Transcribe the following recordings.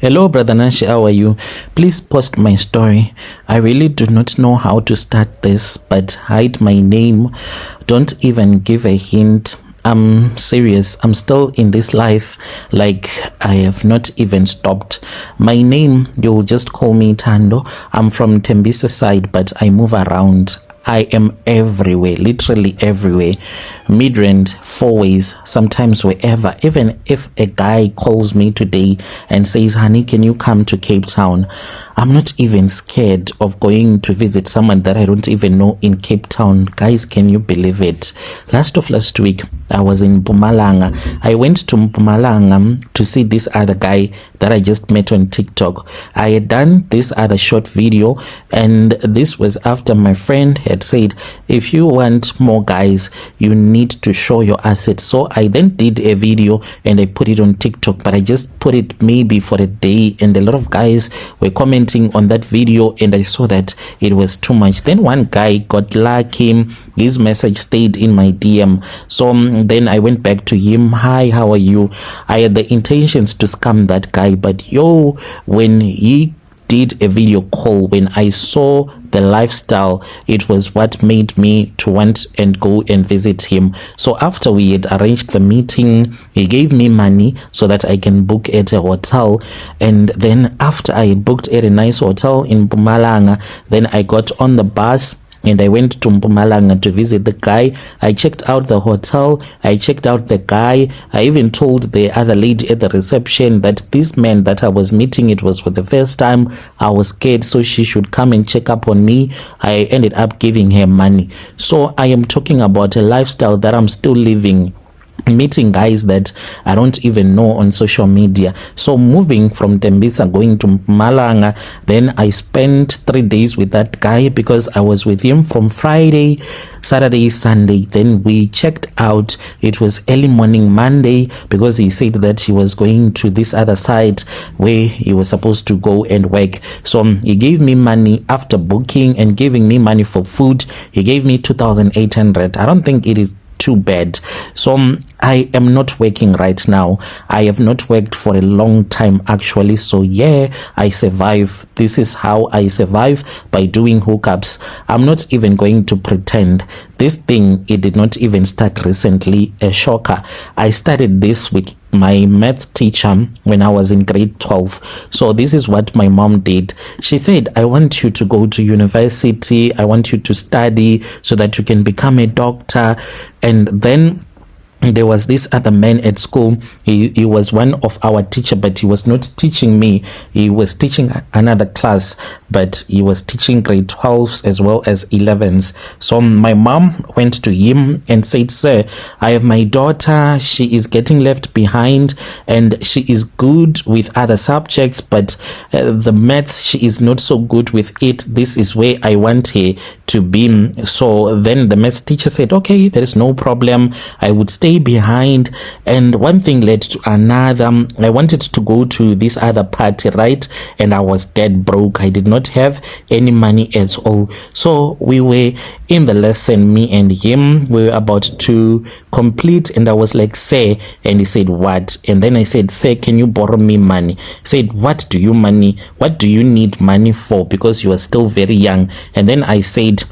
Hello, Brother Nashi, how are you? Please post my story. I really do not know how to start this, but hide my name. Don't even give a hint. I'm serious. I'm still in this life like I have not even stopped. My name, you'll just call me Tando. I'm from Tembisa side, but I move around. I am everywhere, literally everywhere. Midrand, Fourways, sometimes wherever. Even if a guy calls me today and says, honey, can you come to Cape Town? I'm not even scared of going to visit someone that I don't even know in Cape Town. Guys, can you believe it? Last week, I was in Mpumalanga. I went to Mpumalanga to see this other guy that I just met on TikTok. I had done this other short video, and this was after my friend had said, if you want more guys, you need to show your assets. So I then did a video and I put it on TikTok, but I just put it maybe for a day, and a lot of guys were commenting on that video, and I saw that it was too much. Then one guy got lucky, his message stayed in my DM. So then I went back to him, hi, how are you? I had the intentions to scam that guy, but when he did a video call, when I saw the lifestyle, it was what made me to want and go and visit him. So after we had arranged the meeting, he gave me money so that I can book at a hotel. And then after I booked at a nice hotel in Mpumalanga, then I got on the bus and I went to Mpumalanga to visit the guy. I checked out the hotel, I checked out the guy. I even told the other lady at the reception that this man that I was meeting, it was for the first time. I was scared, so she should come and check up on me. I ended up giving her money. So I am talking about a lifestyle that I'm still living, meeting guys that I don't even know on social media. So moving from Tembisa going to Mpumalanga, then I spent 3 days with that guy because I was with him from Friday, Saturday, Sunday. Then we checked out. It was early morning Monday because he said that he was going to this other site where he was supposed to go and work. So he gave me money after booking and giving me money for food. He gave me 2,800. I don't think it is too bad. So I am not working right now. I have not worked for a long time actually. So yeah, I survive. This is how I survive, by doing hookups. I'm not even going to pretend. This thing, it did not even start recently. A shocker. I started this with my maths teacher when I was in grade 12. So this is what my mom did. She said, I want you to go to university. I want you to study so that you can become a doctor. And then there was this other man at school. He was one of our teacher, but he was not teaching me. He was teaching another class, but he was teaching grade 12s as well as 11s. So my mom went to him and said, sir, I have my daughter. She is getting left behind and she is good with other subjects, but the maths, she is not so good with it. This is where I want her to be. So then the maths teacher said, okay, there is no problem. I would stay behind. And one thing led to another. I wanted to go to this other party, right? And I was dead broke. I did not have any money at all. So we were in the lesson, me and him, we were about to complete, and I was like, sir, and he said, what? And then I said, sir, can you borrow me money? He said, what do you need money for? Because you are still very young. And then I said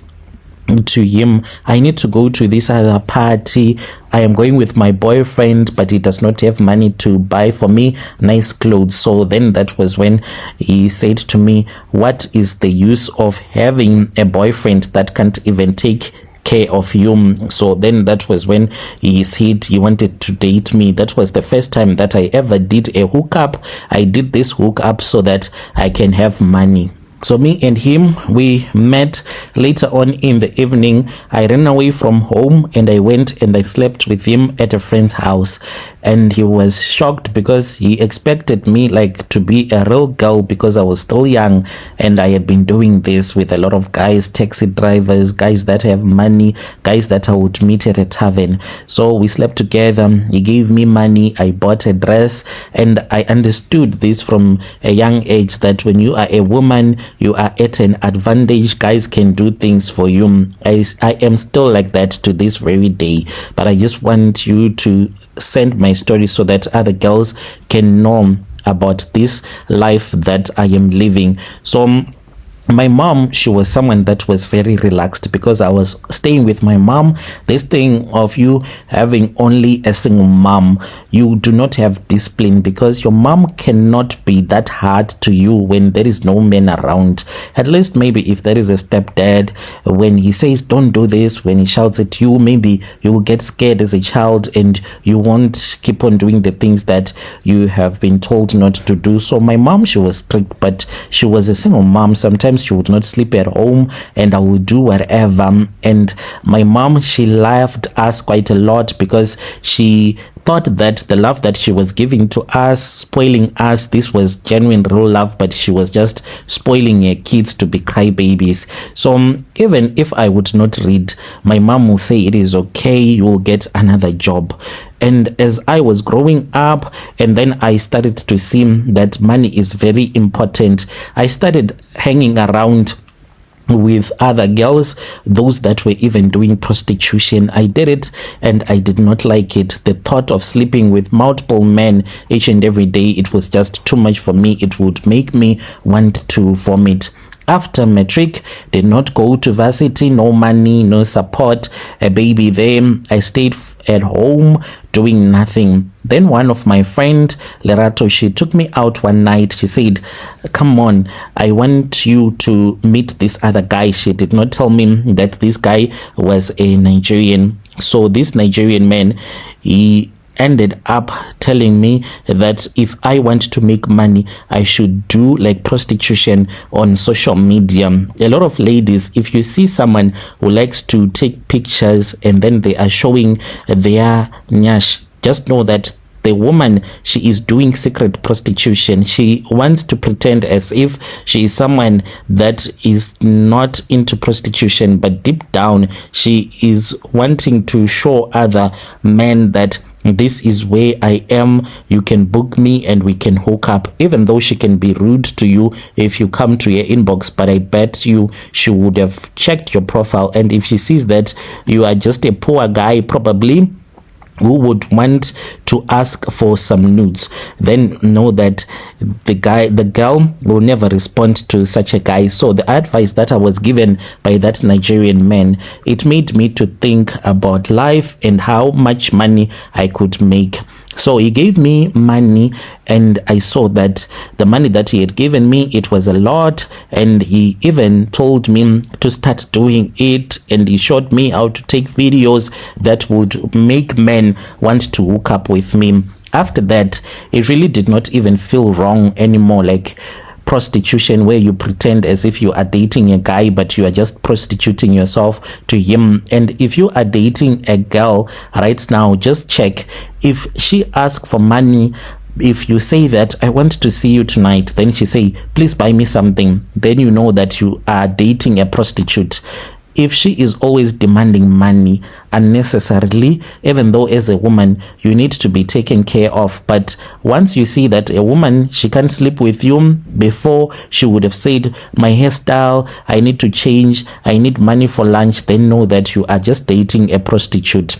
to him, I need to go to this other party. I am going with my boyfriend, but he does not have money to buy for me nice clothes. So then that was when he said to me, what is the use of having a boyfriend that can't even take care of you? So then that was when he said he wanted to date me. That was the first time that I ever did a hookup. I did this hookup so that I can have money. So me and him, we met later on in the evening. I ran away from home and I went and I slept with him at a friend's house. And he was shocked because he expected me like to be a real girl because I was still young and I had been doing this with a lot of guys, taxi drivers, guys that have money, guys that I would meet at a tavern. So we slept together. He gave me money. I bought a dress, and I understood this from a young age that when you are a woman, you are at an advantage. Guys can do things for you. I am still like that to this very day, but I just want you to send my story so that other girls can know about this life that I am living. So my mom, she was someone that was very relaxed because I was staying with my mom. This thing of you having only a single mom, you do not have discipline because your mom cannot be that hard to you when there is no man around. At least maybe if there is a stepdad, when he says don't do this, when he shouts at you, maybe you will get scared as a child and you won't keep on doing the things that you have been told not to do. So my mom, she was strict, but she was a single mom. Sometimes she would not sleep at home and I would do whatever. And my mom, she loved us quite a lot because she thought that the love that she was giving to us, spoiling us, this was genuine real love, but she was just spoiling her kids to be crybabies. So even if I would not read, my mom will say it is okay, you will get another job. And as I was growing up, and then I started to see that money is very important, I started hanging around with other girls, those that were even doing prostitution. I did it and I did not like it. The thought of sleeping with multiple men each and every day, it was just too much for me. It would make me want to vomit. After matric, did not go to varsity, no money, no support, a baby there. I stayed at home doing nothing. Then one of my friend, Lerato, she took me out one night. She said, come on, I want you to meet this other guy. She did not tell me that this guy was a Nigerian. So this Nigerian man, he ended up telling me that if I want to make money, I should do like prostitution on social media. A lot of ladies, if you see someone who likes to take pictures and then they are showing their nyash, just know that the woman, she is doing secret prostitution. She wants to pretend as if she is someone that is not into prostitution, but deep down she is wanting to show other men that this is where I am, you can book me and we can hook up, even though she can be rude to you if you come to your inbox. But I bet you she would have checked your profile, and if she sees that you are just a poor guy, probably who would want to ask for some nudes, then know that the girl will never respond to such a guy. So the advice that I was given by that Nigerian man, it made me to think about life and how much money I could make. So he gave me money, and I saw that the money that he had given me, it was a lot, and he even told me to start doing it, and he showed me how to take videos that would make men want to hook up with me. After that, it really did not even feel wrong anymore, like prostitution where you pretend as if you are dating a guy but you are just prostituting yourself to him. And if you are dating a girl right now, just check if she asks for money. If you say that I want to see you tonight, then she say please buy me something, then you know that you are dating a prostitute. If she is always demanding money unnecessarily, even though as a woman you need to be taken care of, but once you see that a woman, she can't sleep with you, before she would have said my hairstyle, I need to change, I need money for lunch, then know that you are just dating a prostitute.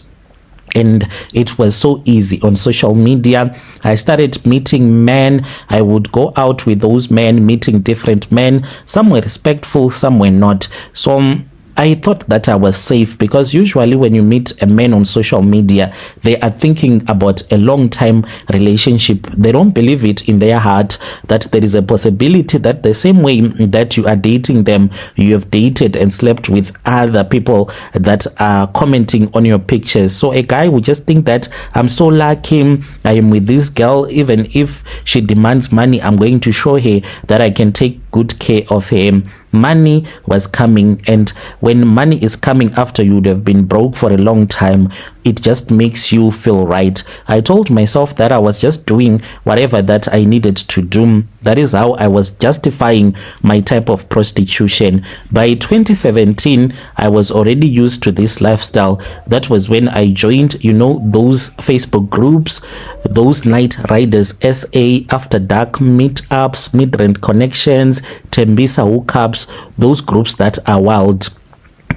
And it was so easy on social media. I started meeting men. I would go out with those men, meeting different men. Some were respectful, some were not. So I thought that I was safe, because usually when you meet a man on social media, they are thinking about a long time relationship. They don't believe it in their heart that there is a possibility that the same way that you are dating them, you have dated and slept with other people that are commenting on your pictures. So a guy would just think that I'm so lucky, I am with this girl, even if she demands money, I'm going to show her that I can take good care of her. Money was coming, and when money is coming after you would have been broke for a long time, it just makes you feel right. I told myself that I was just doing whatever that I needed to do. That is how I was justifying my type of prostitution. By 2017, I was already used to this lifestyle. That was when I joined, those Facebook groups, those night riders, SA, After Dark meetups, Mid-Rent Connections, Tembisa hookups, those groups that are wild.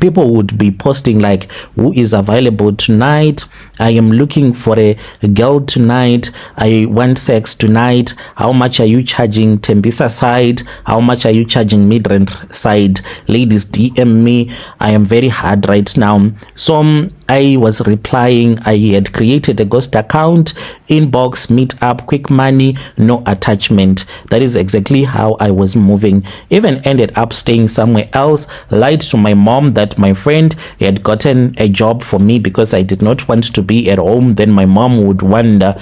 people would be posting like, who is available tonight? I am looking for a girl tonight. I want sex tonight. How much are you charging Tembisa side? How much are you charging Midrand side? Ladies, DM me. I am very hard right now. So I was replying. I had created a ghost account, inbox, meet up, quick money, no attachment. That is exactly how I was moving. Even ended up staying somewhere else. Lied to my mom that my friend had gotten a job for me because I did not want to be at home. Then my mom would wonder,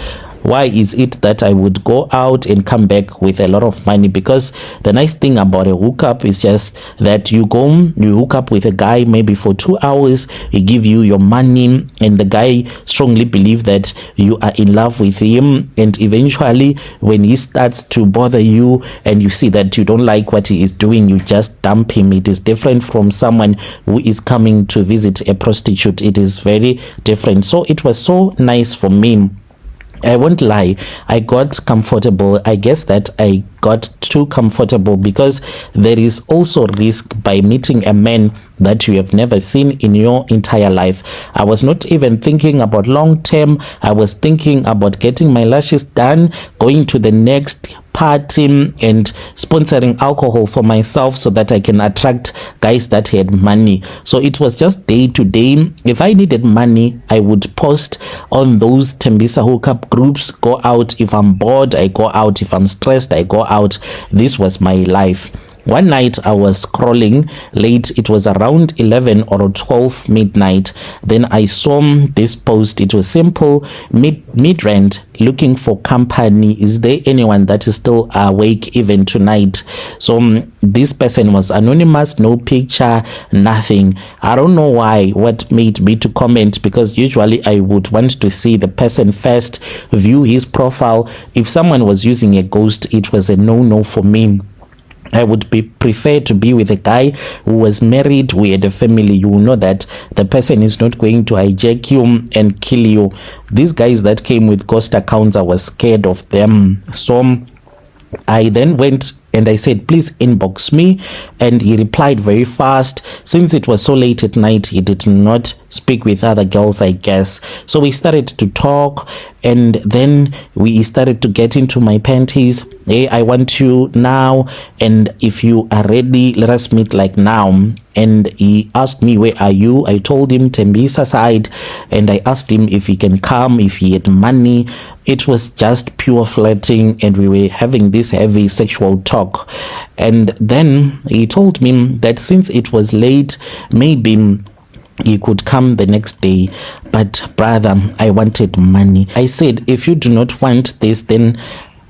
why is it that I would go out and come back with a lot of money? Because the nice thing about a hookup is just that you go, you hook up with a guy maybe for 2 hours, he give you your money, and the guy strongly believe that you are in love with him, and eventually when he starts to bother you and you see that you don't like what he is doing, you just dump him. It is different from someone who is coming to visit a prostitute. It is very different. So it was so nice for me. I won't lie, I got comfortable. I guess that I got too comfortable because there is also risk by meeting a man that you have never seen in your entire life. I was not even thinking about long term. I was thinking about getting my lashes done, going to the next party, and sponsoring alcohol for myself so that I can attract guys that had money. So it was just day to day. If I needed money, I would post on those Tembisa hookup groups, go out. If I'm bored, I go out. If I'm stressed, I go out. This was my life. One night I was scrolling late. It was around 11 or 12 midnight. Then I saw this post. It was simple. Midrand looking for company. Is there anyone that is still awake even tonight? So this person was anonymous, no picture, nothing. I don't know why, what made me to comment, because usually I would want to see the person first, view his profile. If someone was using a ghost, it was a no for me. I would prefer to be with a guy who was married, who had a family. You will know that the person is not going to hijack you and kill you. These guys that came with ghost accounts, I was scared of them. So I then went and I said, please inbox me. And he replied very fast. Since it was so late at night, he did not speak with other girls, I guess. So we started to talk, and then we started to get into my panties. Hey, I want you now, and if you are ready, let us meet like now. And he asked me, where are you? I told him Tembisa side, and I asked him if he can come, if he had money. It was just pure flirting, and we were having this heavy sexual talk. And then he told me that since it was late, maybe he could come the next day. But brother, I wanted money. I said, if you do not want this, then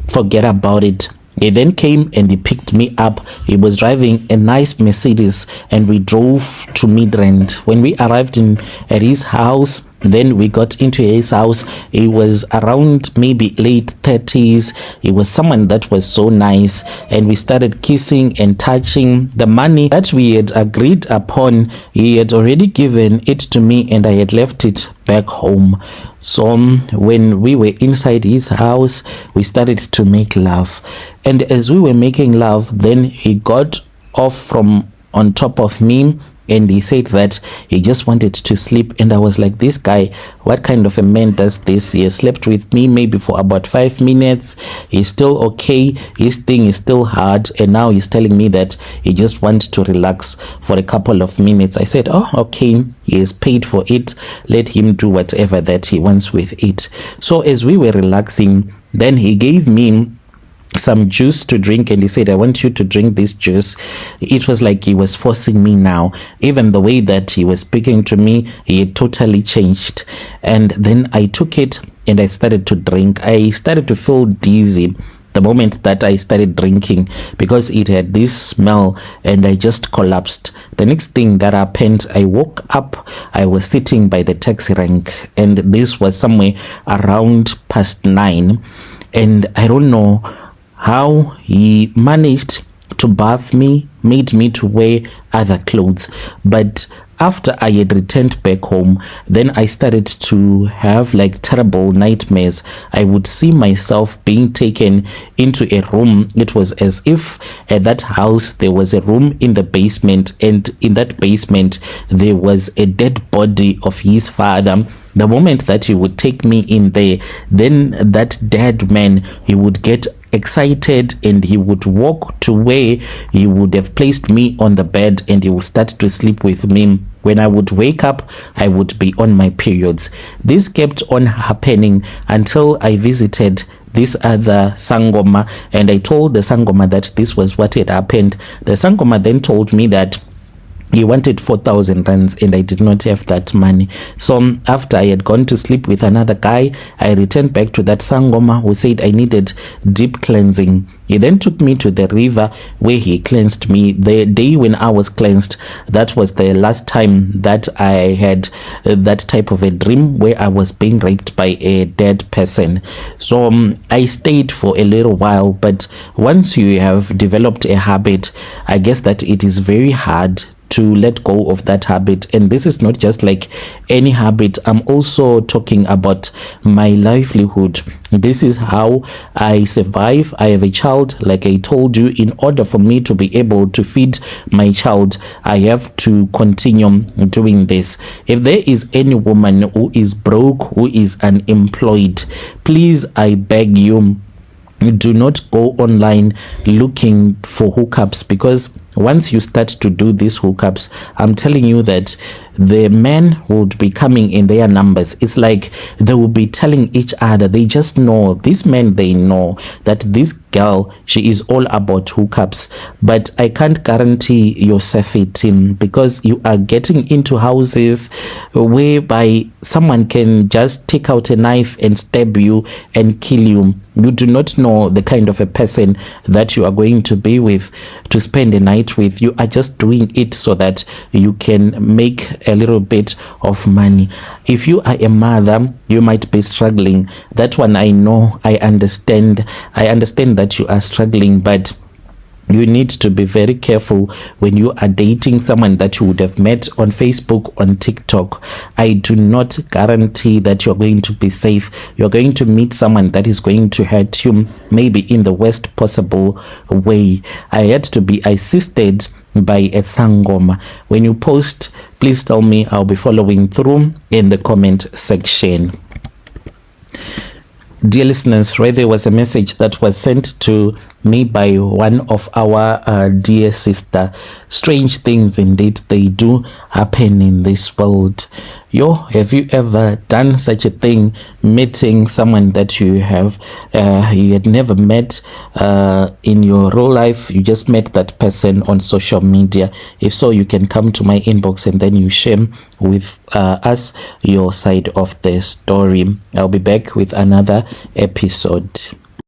forget about it. He then came and he picked me up. He was driving a nice Mercedes, and we drove to Midrand. When we arrived at his house, then we got into his house. He was around maybe late 30s. He was someone that was so nice, and we started kissing and touching. The money that we had agreed upon, he had already given it to me, and I had left it back home. So when we were inside his house, we started to make love, and as we were making love, then he got off from on top of me, and he said that he just wanted to sleep. And I was like, this guy, what kind of a man does this? He slept with me maybe for about 5 minutes. He's still okay. His thing is still hard. And now he's telling me that he just wants to relax for a couple of minutes. I said, oh, okay. He is paid for it. Let him do whatever that he wants with it. So as we were relaxing, then he gave me some juice to drink, and he said, I want you to drink this juice. It was like he was forcing me now. Even the way that he was speaking to me, he had totally changed. And then I took it and I started to drink. I started to feel dizzy the moment that I started drinking, because it had this smell, and I just collapsed. The next thing that happened, I woke up. I was sitting by the taxi rank, and this was somewhere around past 9, and I don't know how he managed to bath me, made me to wear other clothes, but after I had returned back home, then I started to have like terrible nightmares. I would see myself being taken into a room. It was as if at that house there was a room in the basement, and in that basement there was a dead body of his father. The moment that he would take me in there, then that dead man, he would get excited and he would walk to where he would have placed me on the bed, and he would start to sleep with me. When I would wake up, I would be on my periods. This kept on happening until I visited this other Sangoma, and I told the Sangoma that this was what had happened. The Sangoma then told me that he wanted 4,000 rands and I did not have that money. So after I had gone to sleep with another guy, I returned back to that Sangoma who said I needed deep cleansing. He then took me to the river where he cleansed me. The day when I was cleansed, that was the last time that I had that type of a dream where I was being raped by a dead person. So I stayed for a little while, but once you have developed a habit, I guess that it is very hard to let go of that habit. And this is not just like any habit. I'm also talking about my livelihood. This is how I survive. I have a child, like I told you. In order for me to be able to feed my child, I have to continue doing this. If there is any woman who is broke, who is unemployed, please, I beg you, do not go online looking for hookups, because once you start to do these hookups, I'm telling you that the men would be coming in their numbers. It's like they will be telling each other. They just know, these men, they know that this girl, she is all about hookups. But I can't guarantee your safety, because you are getting into houses whereby someone can just take out a knife and stab you and kill you. You do not know the kind of a person that you are going to be with, to spend a night with. You are just doing it so that you can make a little bit of money. If you are a mother, you might be struggling. That one I know, I understand that you are struggling, but you need to be very careful when you are dating someone that you would have met on Facebook, on TikTok. I do not guarantee that you're going to be safe. You're going to meet someone that is going to hurt you, maybe in the worst possible way. I had to be assisted by a Sangoma. When you post, please tell me. I'll be following through in the comment section. Dear listeners, right there was a message that was sent to me by one of our dear sister. Strange things indeed, they do happen in this world. Have you ever done such a thing, meeting someone that you had never met in your real life? You just met that person on social media. If so, you can come to my inbox and then you share with us your side of the story. I'll be back with another episode.